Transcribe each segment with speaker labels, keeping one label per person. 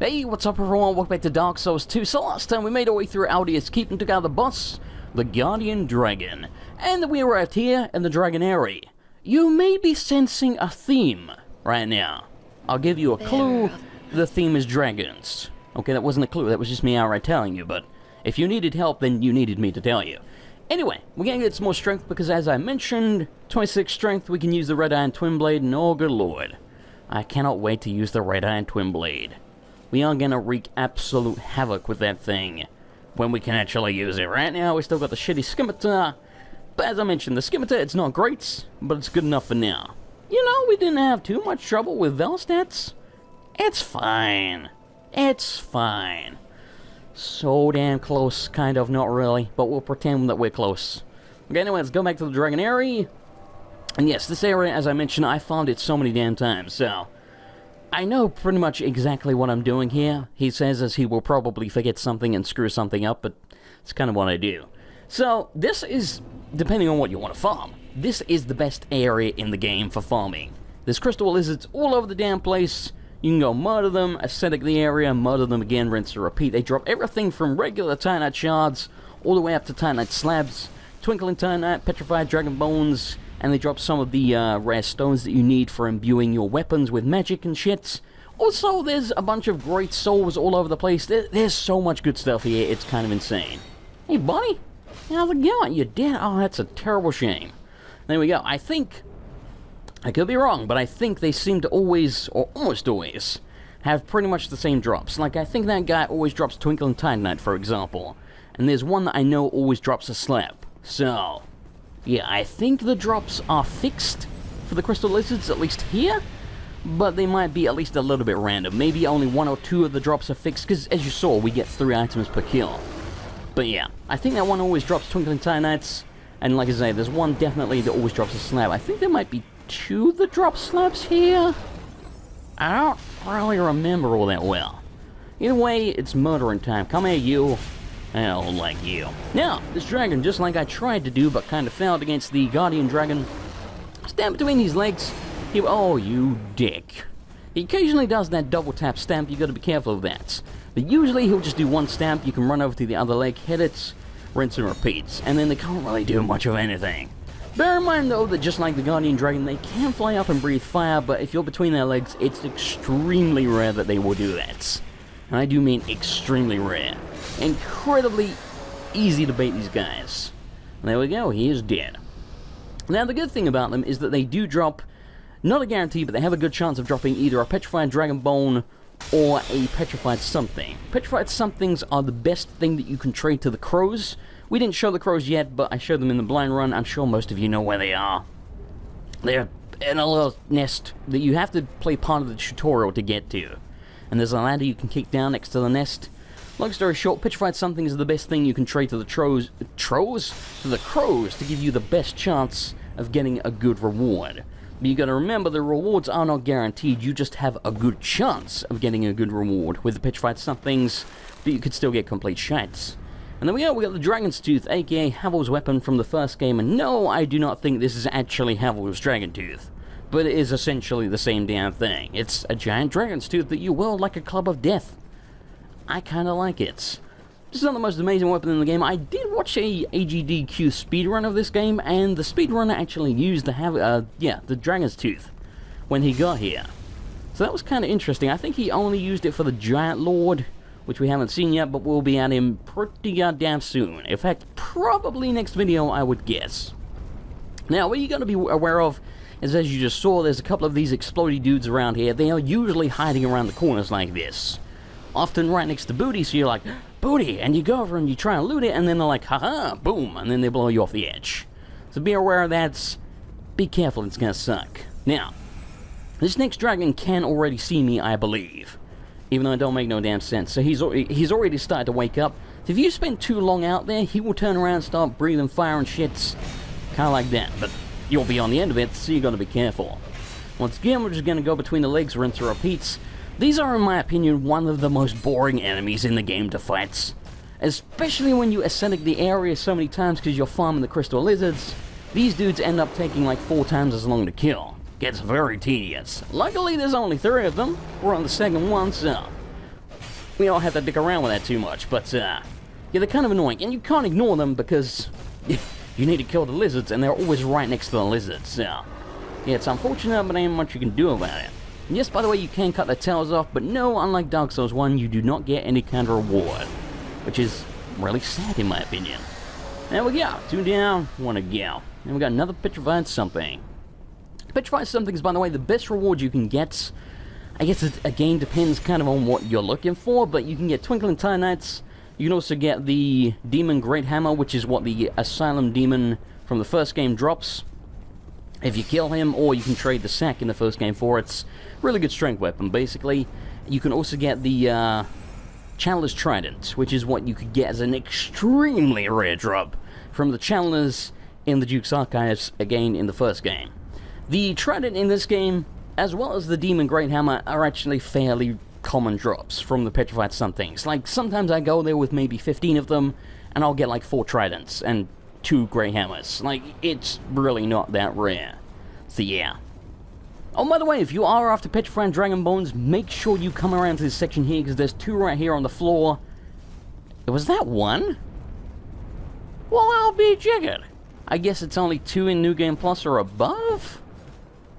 Speaker 1: Hey, what's up everyone, welcome back to Dark Souls 2. So last time we made our way through Aldia's Keep and took out the boss, the Guardian Dragon. And we arrived here in the Dragon Aerie. You may be sensing a theme right now. I'll give you a clue, the theme is dragons. Okay, that wasn't a clue, that was just me outright telling you, but if you needed help, then you needed me to tell you. Anyway, we're gonna get some more strength because as I mentioned, 26 strength, we can use the Red Iron Twin Blade, and oh good lord. I cannot wait to use the Red Iron Twin Blade. We are gonna wreak absolute havoc with that thing when we can actually use it. Right now, we still got the shitty scimitar, but as I mentioned, the scimitar, it's not great, but it's good enough for now. You know, we didn't have too much trouble with Velstats. It's fine. It's fine. So damn close, kind of, not really, but we'll pretend that we're close. Okay, anyway, let's go back to the Dragon Aerie. And yes, this area, as I mentioned, I farmed it so many damn times, so I know pretty much exactly what I'm doing here. He says as he will probably forget something and screw something up, but it's kind of what I do. So, this is, depending on what you want to farm, this is the best area in the game for farming. There's crystal lizards all over the damn place. You can go murder them, ascetic the area, murder them again, rinse and repeat. They drop everything from regular Titanite shards, all the way up to Titanite slabs, twinkling Titanite, petrified dragon bones, and they drop some of the rare stones that you need for imbuing your weapons with magic and shit. Also, there's a bunch of great souls all over the place. There's so much good stuff here, it's kind of insane. Hey, buddy, how's it going? You dead? Oh, that's a terrible shame. There we go. I think, I could be wrong, but I think they seem to always, or almost always, have pretty much the same drops. Like, I think that guy always drops Twinkling Titanite, for example. And there's one that I know always drops a slab. So yeah, I think the drops are fixed for the crystal lizards, at least here, but they might be at least a little bit random. Maybe only 1 or 2 of the drops are fixed, because as you saw, we get 3 items per kill. But yeah, I think that one always drops Twinkling Titanites, and like I say, there's one definitely that always drops a slab. I think there might be 2 that drop slabs here. I don't really remember all that well. Either way, it's murdering time. Come here, you. I don't like you. Now, this dragon, just like I tried to do, but kind of failed against the Guardian Dragon, stamp between these legs. Oh, you dick. He occasionally does that double tap stamp, you gotta be careful of that. But usually he'll just do one stamp, you can run over to the other leg, hit it, rinse and repeat, and then they can't really do much of anything. Bear in mind though that just like the Guardian Dragon, they can fly up and breathe fire, but if you're between their legs, it's extremely rare that they will do that. And I do mean extremely rare. Incredibly easy to bait these guys. There we go, he is dead. Now the good thing about them is that they do drop, not a guarantee, but they have a good chance of dropping either a petrified dragon bone or a petrified something. Petrified somethings are the best thing that you can trade to the crows. We didn't show the crows yet, but I showed them in the blind run. I'm sure most of you know where they are. They're in a little nest that you have to play part of the tutorial to get to. And there's a ladder you can kick down next to the nest. Long story short, petrified something is the best thing you can trade to the crows to give you the best chance of getting a good reward. But you gotta remember, the rewards are not guaranteed, you just have a good chance of getting a good reward with the petrified somethings, but you could still get complete shites. And then we got the Dragon's Tooth, aka Havel's weapon from the first game, and no, I do not think this is actually Havel's Dragon Tooth, but it is essentially the same damn thing. It's a giant Dragon's Tooth that you wield like a club of death. I kinda like it. This is not the most amazing weapon in the game. I did watch a AGDQ speedrun of this game, and the speedrunner actually used the Dragon's Tooth when he got here. So that was kinda interesting. I think he only used it for the Giant Lord, which we haven't seen yet, but we'll be at him pretty goddamn soon. In fact, probably next video, I would guess. Now, what you gotta be aware of is, as you just saw, there's a couple of these explodey dudes around here. They are usually hiding around the corners like this. Often right next to booty, so you're like, booty, and you go over and you try and loot it, and then they're like, haha, boom, and then they blow you off the edge. So be aware of that, be careful, it's gonna suck. Now, this next dragon can already see me, I believe, even though it don't make no damn sense. So he's already started to wake up. So if you spend too long out there, he will turn around and start breathing fire and shit, kinda like that, but you'll be on the end of it, so you gotta be careful. Once again, we're just gonna go between the legs, rinse and repeats. These are, in my opinion, one of the most boring enemies in the game to fight. Especially when you ascetic the area so many times because you're farming the crystal lizards. These dudes end up taking like 4 times as long to kill. Gets very tedious. Luckily, there's only 3 of them. We're on the second one, so we don't have to dick around with that too much, but, yeah, they're kind of annoying, and you can't ignore them because you need to kill the lizards, and they're always right next to the lizards, so, yeah, it's unfortunate, but ain't much you can do about it. And yes, by the way, you can cut their tails off, but no, unlike Dark Souls 1, you do not get any kind of reward, which is really sad in my opinion. There we go, 2 down, 1 to go. And we got another Petrified Something. Petrified Something is, by the way, the best reward you can get. I guess it, again, depends kind of on what you're looking for, but you can get Twinkling Tinites. You can also get the Demon Great Hammer, which is what the Asylum Demon from the first game drops if you kill him, or you can trade the sack in the first game for it. It's really good strength weapon, basically. You can also get the Chandler's Trident, which is what you could get as an extremely rare drop from the Chandlers in the Duke's Archives, again, in the first game. The Trident in this game, as well as the Demon Great Hammer, are actually fairly common drops from the Petrified Somethings. Like, sometimes I go there with maybe 15 of them, and I'll get like 4 Tridents and 2 Great Hammers. Like, it's really not that rare. So yeah. Oh, by the way, if you are after Petrified Dragon Bones, make sure you come around to this section here, because there's 2 right here on the floor. Was that 1? Well, I'll be jiggered. I guess it's only 2 in New Game Plus or above?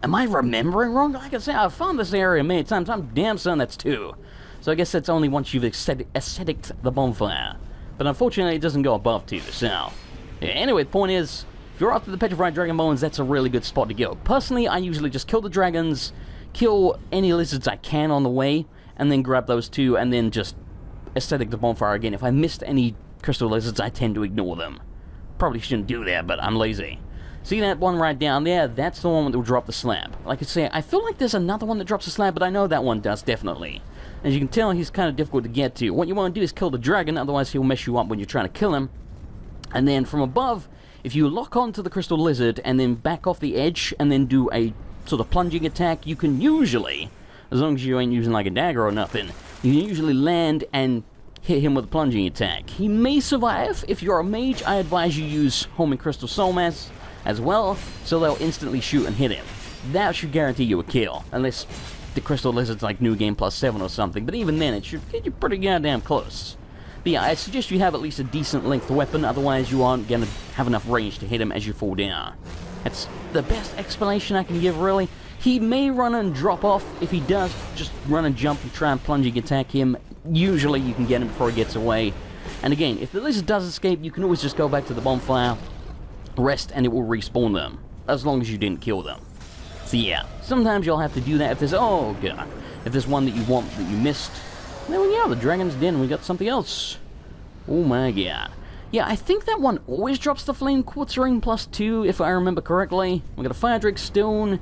Speaker 1: Am I remembering wrong? Like I said, I've found this area many times. I'm damn certain that's 2. So I guess that's only once you've aestheticed the bonfire. But unfortunately, it doesn't go above 2, so... Yeah, anyway, the point is, if you're after the Petrified Dragon Bones, that's a really good spot to go. Personally, I usually just kill the dragons, kill any lizards I can on the way, and then grab those 2, and then just aesthetic the bonfire again. If I missed any crystal lizards, I tend to ignore them. Probably shouldn't do that, but I'm lazy. See that one right down there? That's the one that will drop the slab. Like I say, I feel like there's another one that drops a slab, but I know that one does, definitely. As you can tell, he's kind of difficult to get to. What you want to do is kill the dragon, otherwise he'll mess you up when you're trying to kill him. And then from above, if you lock onto the crystal lizard and then back off the edge and then do a sort of plunging attack, you can usually, as long as you ain't using like a dagger or nothing, you can usually land and hit him with a plunging attack. He may survive. If you're a mage, I advise you use Homing Crystal Soul Mass as well, so they'll instantly shoot and hit him. That should guarantee you a kill, unless the crystal lizard's like New Game Plus 7 or something, but even then it should get you pretty goddamn close. But yeah, I suggest you have at least a decent length weapon, otherwise you aren't going to have enough range to hit him as you fall down. That's the best explanation I can give, really. He may run and drop off. If he does, just run and jump and try and plunging attack him. Usually you can get him before he gets away. And again, if the lizard does escape, you can always just go back to the bonfire, rest, and it will respawn them, as long as you didn't kill them. So yeah, sometimes you'll have to do that if there's, oh god, if there's one that you want that you missed. There we go, the dragon's dead and we got something else. Oh my god. Yeah, I think that one always drops the Flame Quartz Ring +2, if I remember correctly. We got a Fire Drake Stone,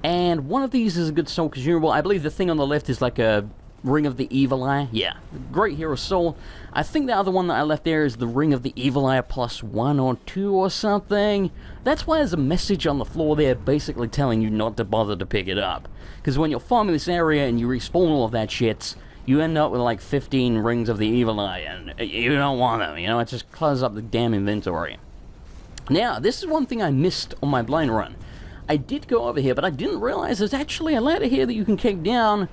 Speaker 1: and one of these is a good soul consumable. I believe the thing on the left is like a Ring of the Evil Eye. Yeah, Great Hero Soul. I think the other one that I left there is the Ring of the Evil Eye +1 or 2 or something. That's why there's a message on the floor there basically telling you not to bother to pick it up. Because when you're farming this area and you respawn all of that shit, you end up with like 15 Rings of the Evil Eye, and you don't want them, you know, it just clutters up the damn inventory. Now, this is one thing I missed on my blind run. I did go over here, but I didn't realize there's actually a ladder here that you can kick down.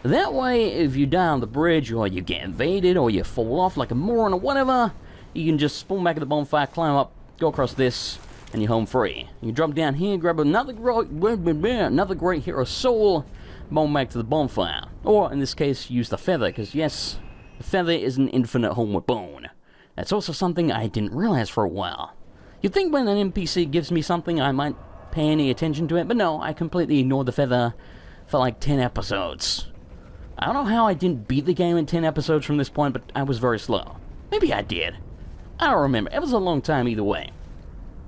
Speaker 1: That way, if you die on the bridge, or you get invaded, or you fall off like a moron or whatever, you can just spawn back at the bonfire, climb up, go across this, and you're home free. You drop down here, grab another Great Hero Soul, bone back to the bonfire. Or, in this case, use the feather, because yes, the feather is an infinite homeward bone. That's also something I didn't realize for a while. You'd think when an NPC gives me something, I might pay any attention to it, but no, I completely ignored the feather for like 10 episodes. I don't know how I didn't beat the game in 10 episodes from this point, but I was very slow. Maybe I did. I don't remember. It was a long time either way.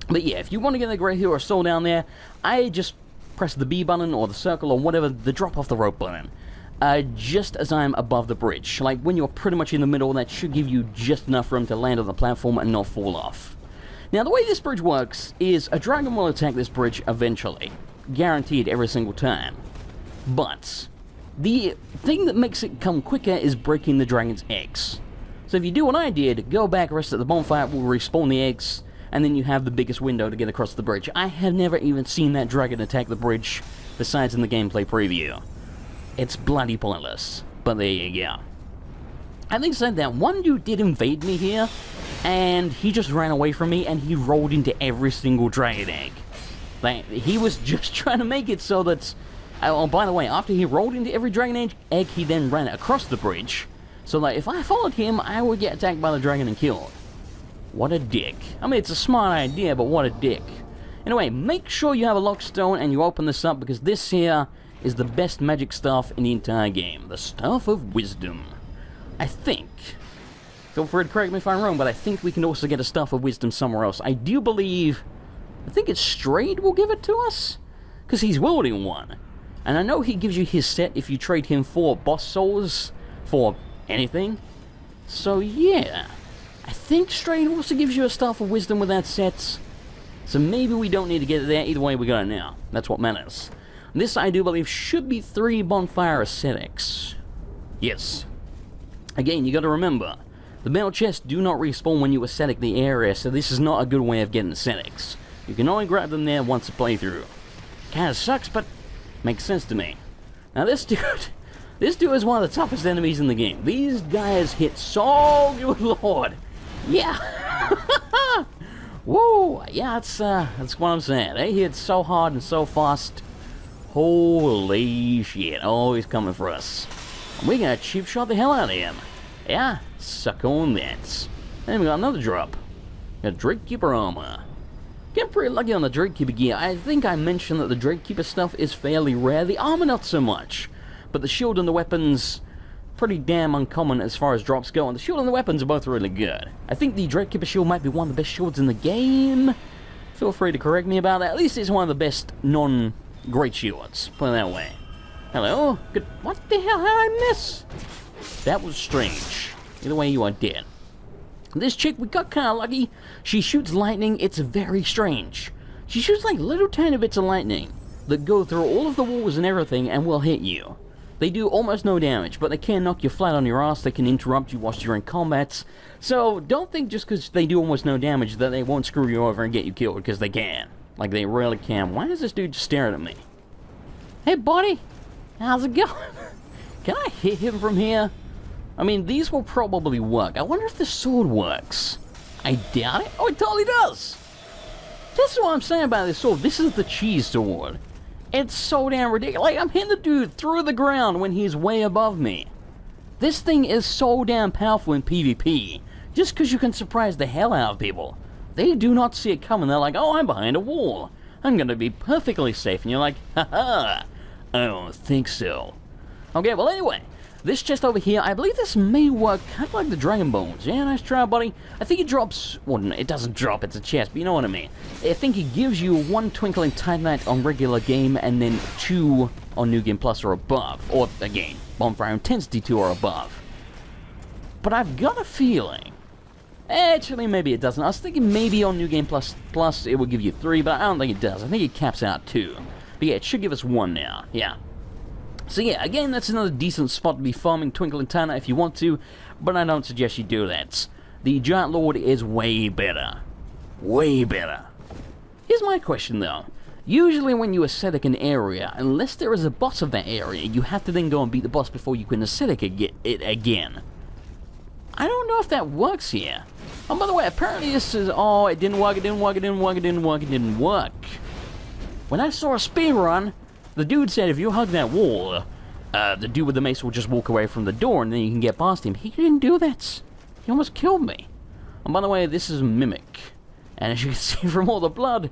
Speaker 1: But yeah, if you want to get the Great Hero Soul down there, I just press the B button or the circle or whatever, the drop off the rope button, just as I'm above the bridge. Like when you're pretty much in the middle, that should give you just enough room to land on the platform and not fall off. Now the way this bridge works is a dragon will attack this bridge eventually. Guaranteed every single time. But the thing that makes it come quicker is breaking the dragon's eggs. So if you do what I did, go back, rest at the bonfire, we'll respawn the eggs, and then you have the biggest window to get across the bridge. I have never even seen that dragon attack the bridge, besides in the gameplay preview. It's bloody pointless, but there you go. Having said that, one dude did invade me here, and he just ran away from me, and he rolled into every single dragon egg. Like, he was just trying to make it so that... Oh, by the way, after he rolled into every dragon egg, he then ran across the bridge. So, like, if I followed him, I would get attacked by the dragon and killed. What a dick. I mean, it's a smart idea, but what a dick. Anyway, make sure you have a lockstone and you open this up, because this here is the best magic stuff in the entire game. The Staff of Wisdom. I think... Feel free to correct me if I'm wrong, but I think we can also get a Staff of Wisdom somewhere else. I do believe... I think it's Strayed will give it to us? Because he's wielding one. And I know he gives you his set if you trade him for boss souls, for anything. So yeah, I think Strayed also gives you a Staff of Wisdom with that set. So maybe we don't need to get it there, either way we got it now. That's what matters. This I do believe should be 3 bonfire ascetics. Yes. Again, you gotta remember, the metal chests do not respawn when you ascetic the area, so this is not a good way of getting ascetics. You can only grab them there once a playthrough. Kinda sucks, but makes sense to me. Now this dude is one of the toughest enemies in the game. These guys hit so good, lord. Yeah. Woo. Yeah, that's what I'm saying. They hit so hard and so fast. Holy shit. Oh, he's coming for us. We're gonna cheap shot the hell out of him. Yeah, suck on that. Then we got another drop. Got Drake Keeper armor. Getting pretty lucky on the Drake Keeper gear. I think I mentioned that the Drake Keeper stuff is fairly rare. The armor not so much. But the shield and the weapons, pretty damn uncommon as far as drops go. And the shield and the weapons are both really good. I think the Drake Keeper shield might be one of the best shields in the game. Feel free to correct me about that. At least it's one of the best non-great shields. Put it that way. Hello? Good. What the hell did I miss? That was strange. Either way, you are dead. This chick, we got kind of lucky. She shoots lightning. It's very strange. She shoots like little tiny bits of lightning that go through all of the walls and everything and will hit you. They do almost no damage, but they can knock you flat on your ass. They can interrupt you whilst you're in combat. So don't think just because they do almost no damage that they won't screw you over and get you killed, because they can. Like, they really can. Why is this dude just staring at me? Hey, buddy. How's it going? Can I hit him from here? I mean, these will probably work. I wonder if the sword works. I doubt it. Oh, it totally does. This is what I'm saying about this sword. This is the cheese sword. It's so damn ridiculous. Like, I'm hitting the dude through the ground when he's way above me. This thing is so damn powerful in PvP. Just because you can surprise the hell out of people. They do not see it coming. They're like, oh, I'm behind a wall. I'm going to be perfectly safe. And you're like, haha, I don't think so. Okay, well, anyway. This chest over here, I believe this may work kind of like the Dragon Bones. Yeah, nice try, buddy. I think it drops... Well, no, it doesn't drop, it's a chest, but you know what I mean. I think it gives you 1 Twinkling Titanite on regular game, and then 2 on New Game Plus or above. Or, again, Bonfire Intensity 2 or above. But I've got a feeling... Actually, maybe it doesn't. I was thinking maybe on New Game Plus it would give you 3, but I don't think it does. I think it caps out 2. But yeah, it should give us 1 now. Yeah. So yeah, again, that's another decent spot to be farming Twinkling Titanite if you want to, but I don't suggest you do that. The Giant Lord is way better. Way better. Here's my question though. Usually when you ascetic an area, unless there is a boss of that area, you have to then go and beat the boss before you can ascetic it again. I don't know if that works here. Oh, by the way, apparently this is... Oh, it didn't work, it didn't work, it didn't work, it didn't work, it didn't work. When I saw a speedrun... The dude said if you hug that wall, the dude with the mace will just walk away from the door and then you can get past him. He didn't do that. He almost killed me. And by the way, this is a mimic. And as you can see from all the blood,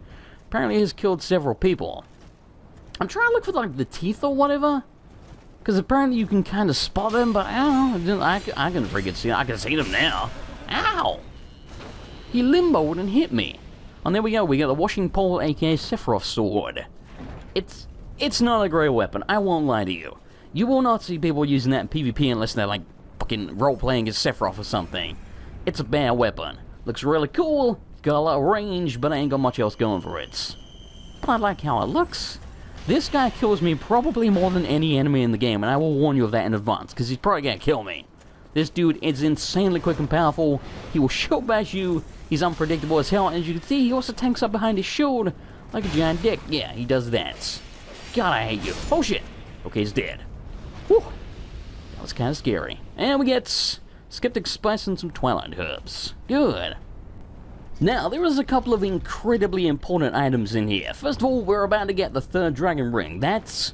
Speaker 1: apparently he's killed several people. I'm trying to look for like the teeth or whatever. Because apparently you can kind of spot them, but I don't know. I can freaking see them. I can see them now. Ow! He limboed and hit me. And there we go. We got the washing pole, aka Sephiroth's sword. It's not a great weapon, I won't lie to you. You will not see people using that in PvP unless they're like fucking role-playing as Sephiroth or something. It's a bad weapon. Looks really cool, got a lot of range, but I ain't got much else going for it. But I like how it looks. This guy kills me probably more than any enemy in the game, and I will warn you of that in advance, because he's probably gonna kill me. This dude is insanely quick and powerful. He will shield bash you. He's unpredictable as hell, and as you can see, he also tanks up behind his shield like a giant dick. Yeah, he does that. God, I hate you. Oh, shit. Okay, he's dead. Whew. That was kind of scary. And we get Skeptic Spice and some Twilight Herbs. Good. Now, there is a couple of incredibly important items in here. First of all, we're about to get the third Dragon Ring. That's,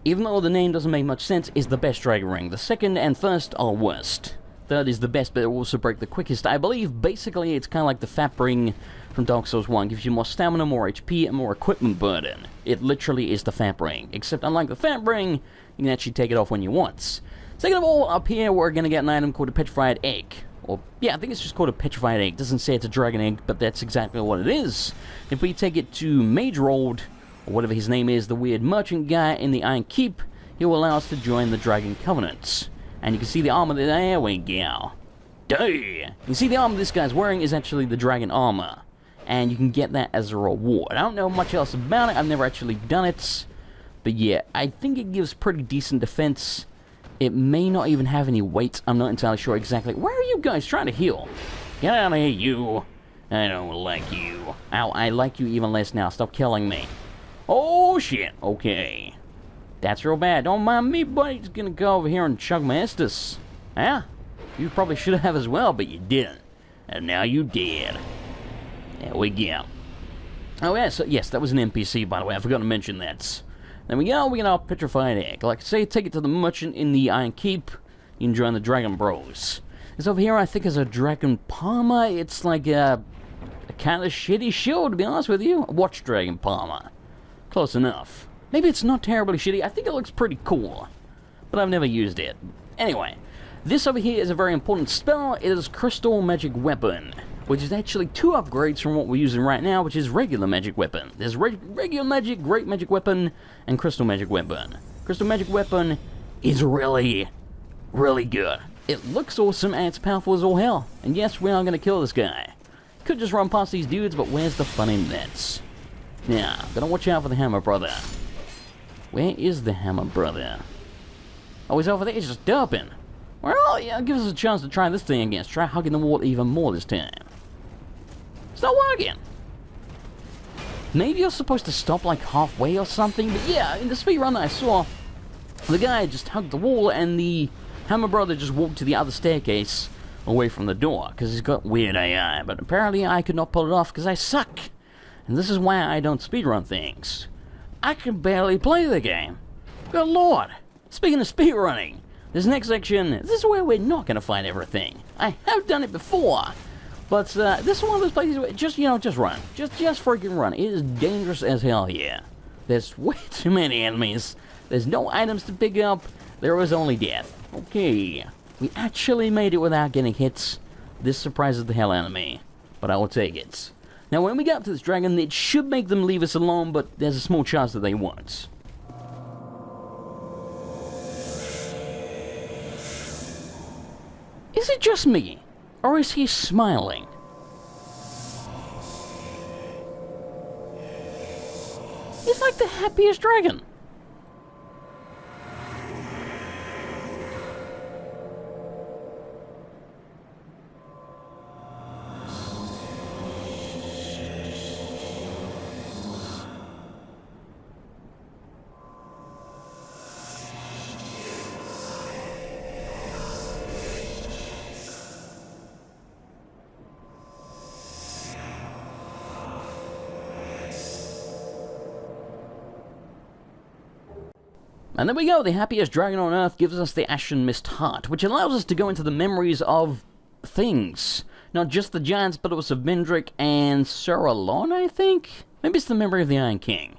Speaker 1: even though the name doesn't make much sense, is the best Dragon Ring. The second and first are worst. Third is the best, but it will also break the quickest. I believe, basically, it's kind of like the Fat Ring from Dark Souls 1. Gives you more stamina, more HP, and more equipment burden. It literally is the Fat Ring. Except, unlike the Fat Ring, you can actually take it off when you want. Second of all, up here, we're going to get an item called a Petrified Egg. Or, yeah, I think it's just called a Petrified Egg. It doesn't say it's a Dragon Egg, but that's exactly what it is. If we take it to Mage Road, or whatever his name is, the weird merchant guy in the Iron Keep, he will allow us to join the Dragon Covenant. And you can see the armor there we go. Duh! You see the armor this guy's wearing is actually the dragon armor. And you can get that as a reward. I don't know much else about it, I've never actually done it. But yeah, I think it gives pretty decent defense. It may not even have any weight, I'm not entirely sure exactly. Where are you guys trying to heal? Get out of here, you. I don't like you. Ow, I like you even less now, stop killing me. Oh shit, okay. That's real bad. Don't mind me, buddy. Just gonna go over here and chug my Estus. Yeah? You probably should have as well, but you didn't. And now you did. There we go. Oh, yes, that was an NPC, by the way. I forgot to mention that. There we go. We got our Petrified Egg. Like I say, take it to the merchant in the Iron Keep. You can join the Dragon Bros. This over here, I think, is a Dragon Palmer. It's like a kind of shitty shield, to be honest with you. A Watch Dragon Palmer. Close enough. Maybe it's not terribly shitty. I think it looks pretty cool. But I've never used it. Anyway, this over here is a very important spell. It is Crystal Magic Weapon, which is actually 2 upgrades from what we're using right now, which is Regular Magic Weapon. There's Regular Magic, Great Magic Weapon, and Crystal Magic Weapon. Crystal Magic Weapon is really, really good. It looks awesome, and it's powerful as all hell. And yes, we are going to kill this guy. Could just run past these dudes, but where's the fun in that? Now, gotta watch out for the Hammer Brother. Where is the Hammer Brother? Oh, he's over there. He's just derping. Well, yeah, give us a chance to try this thing again. Let's try hugging the wall even more this time. It's not working. Maybe you're supposed to stop like halfway or something. But yeah, in the speedrun that I saw, the guy just hugged the wall and the Hammer Brother just walked to the other staircase away from the door because he's got weird AI. But apparently I could not pull it off because I suck. And this is why I don't speedrun things. I can barely play the game. Good lord. Speaking of speedrunning, this next section, this is where we're not going to find everything. I have done it before, but this is one of those places where just run. Just freaking run. It is dangerous as hell here. There's way too many enemies. There's no items to pick up. There is only death. Okay. We actually made it without getting hits. This surprises the hell out of me, but I will take it. Now, when we get up to this dragon, it should make them leave us alone, but there's a small chance that they won't. Is it just me? Or is he smiling? He's like the happiest dragon. And there we go, the happiest dragon on Earth gives us the Ashen Mist Heart, which allows us to go into the memories of things. Not just the giants, but also Vendrick and Sorcerer, I think? Maybe it's the memory of the Iron King.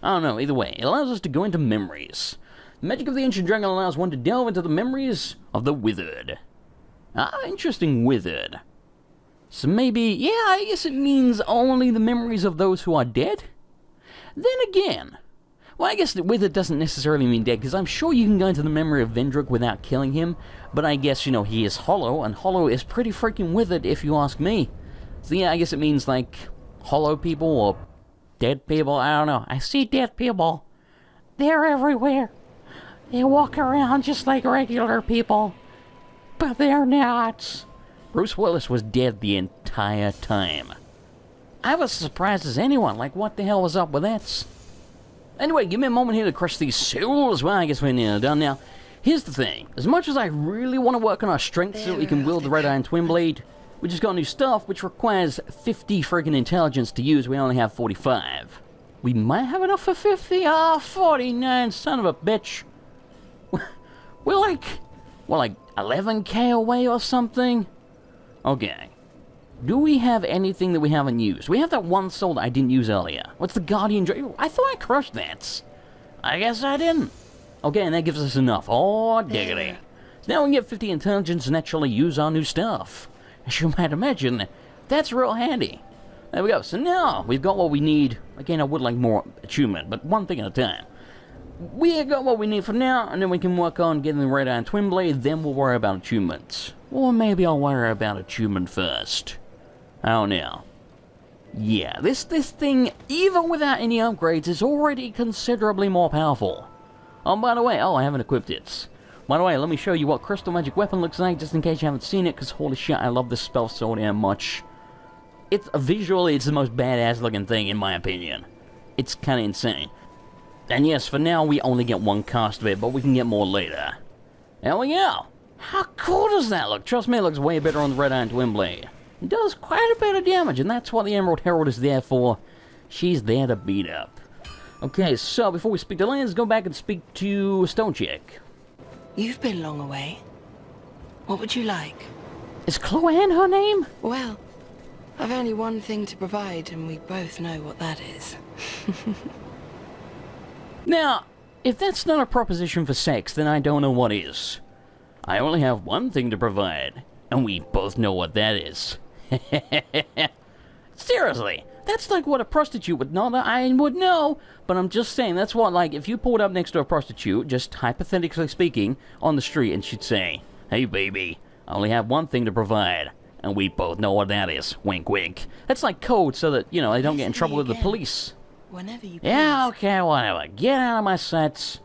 Speaker 1: I don't know, either way, it allows us to go into memories. The magic of the Ancient Dragon allows one to delve into the memories of the Withered. Ah, interesting, Withered. So maybe, yeah, I guess it means only the memories of those who are dead? Then again, well, I guess that Withered doesn't necessarily mean dead, because I'm sure you can go into the memory of Vendrick without killing him, but I guess, you know, he is hollow, and hollow is pretty freaking withered, if you ask me. So yeah, I guess it means, like, hollow people, or dead people, I don't know. I see dead people. They're everywhere. They walk around just like regular people, but they're not. Bruce Willis was dead the entire time. I was as surprised as anyone, like, what the hell was up with that? Anyway, give me a moment here to crush these souls. Well, I guess we're nearly done now. Here's the thing. As much as I really want to work on our strength so that we can wield the Red Iron Twin Blade, we just got new stuff which requires 50 friggin' intelligence to use. We only have 45. We might have enough for 50? Ah, 49, son of a bitch. We're like 11k away or something? Okay. Do we have anything that we haven't used? We have that one soul that I didn't use earlier. What's the Guardian Dragon? I thought I crushed that. I guess I didn't. Okay, and that gives us enough. Oh, diggity. So now we can get 50 intelligence and actually use our new stuff. As you might imagine, that's real handy. There we go. So now we've got what we need. Again, I would like more achievement, but one thing at a time. We got what we need for now, and then we can work on getting the Red Iron Twin Blade, then we'll worry about achievements. Or maybe I'll worry about achievement first. I don't know. Yeah, this thing, even without any upgrades, is already considerably more powerful. Oh, by the way, I haven't equipped it. By the way, let me show you what Crystal Magic Weapon looks like, just in case you haven't seen it, because holy shit, I love this spell so damn much. Visually, it's the most badass looking thing, in my opinion. It's kind of insane. And yes, for now, we only get one cast of it, but we can get more later. There we go. How cool does that look? Trust me, it looks way better on the Red Iron Twin Blade. It does quite a bit of damage, and that's what the Emerald Herald is there for. She's there to beat up. Okay, so before we speak to Lance, go back and speak to Stone Chick.
Speaker 2: You've been long away. What would you like?
Speaker 1: Is Chloe her name?
Speaker 2: Well, I've only one thing to provide, and we both know what that is.
Speaker 1: Now, if that's not a proposition for sex, then I don't know what is. I only have one thing to provide, and we both know what that is. Seriously, that's like what a prostitute would know. I would know, but I'm just saying, that's what, like, if you pulled up next to a prostitute, just hypothetically speaking, on the street, and she'd say, "Hey baby, I only have one thing to provide, and we both know what that is." Wink wink. That's like code so that, you know, they don't get in trouble with the police.
Speaker 2: Whenever you
Speaker 1: Yeah, okay, whatever. Get out of my sets.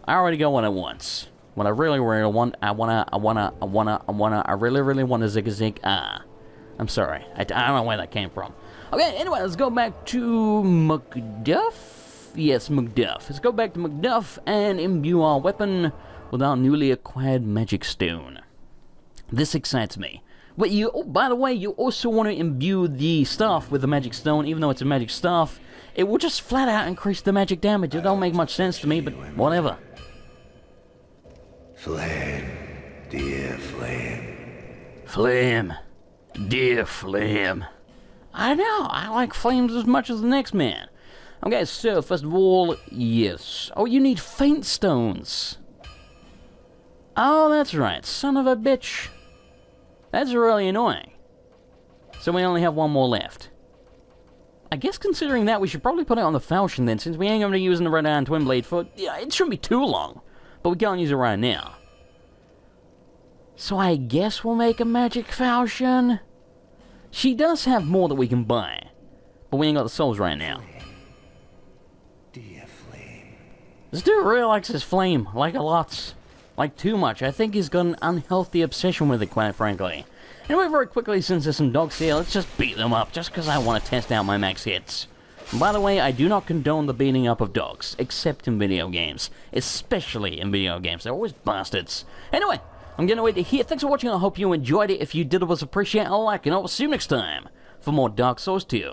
Speaker 1: I already got what I want. What I really want, I really want a zig-a-zig. I'm sorry. I don't know where that came from. Okay, anyway, let's go back to Macduff. Yes, Macduff. Let's go back to Macduff and imbue our weapon with our newly acquired magic stone. This excites me. But you, oh, by the way, you also want to imbue the staff with the magic stone, even though it's a magic staff. It will just flat out increase the magic damage. It don't make much sense to me, but whatever.
Speaker 3: Flame, dear flame.
Speaker 1: Flame, dear flame. I know, I like flames as much as the next man. Okay, so first of all, yes. Oh, you need faint stones. Oh, that's right, son of a bitch. That's really annoying. So we only have one more left. I guess considering that, we should probably put it on the falchion then, since we ain't going to be using the Red Iron Twin Blade for... Yeah, it shouldn't be too long. But we can't use it right now. So I guess we'll make a magic falchion. She does have more that we can buy. But we ain't got the souls right now.
Speaker 3: Dear flame.
Speaker 1: This dude really likes his flame. Like a lot. Like too much. I think he's got an unhealthy obsession with it, quite frankly. Anyway, very quickly, since there's some dogs here, let's just beat them up, just because I want to test out my max hits. And by the way, I do not condone the beating up of dogs, except in video games. Especially in video games. They're always bastards. Anyway, I'm getting away to here. Thanks for watching. I hope you enjoyed it. If you did, it was appreciate a like, and I will see you next time for more Dark Souls 2.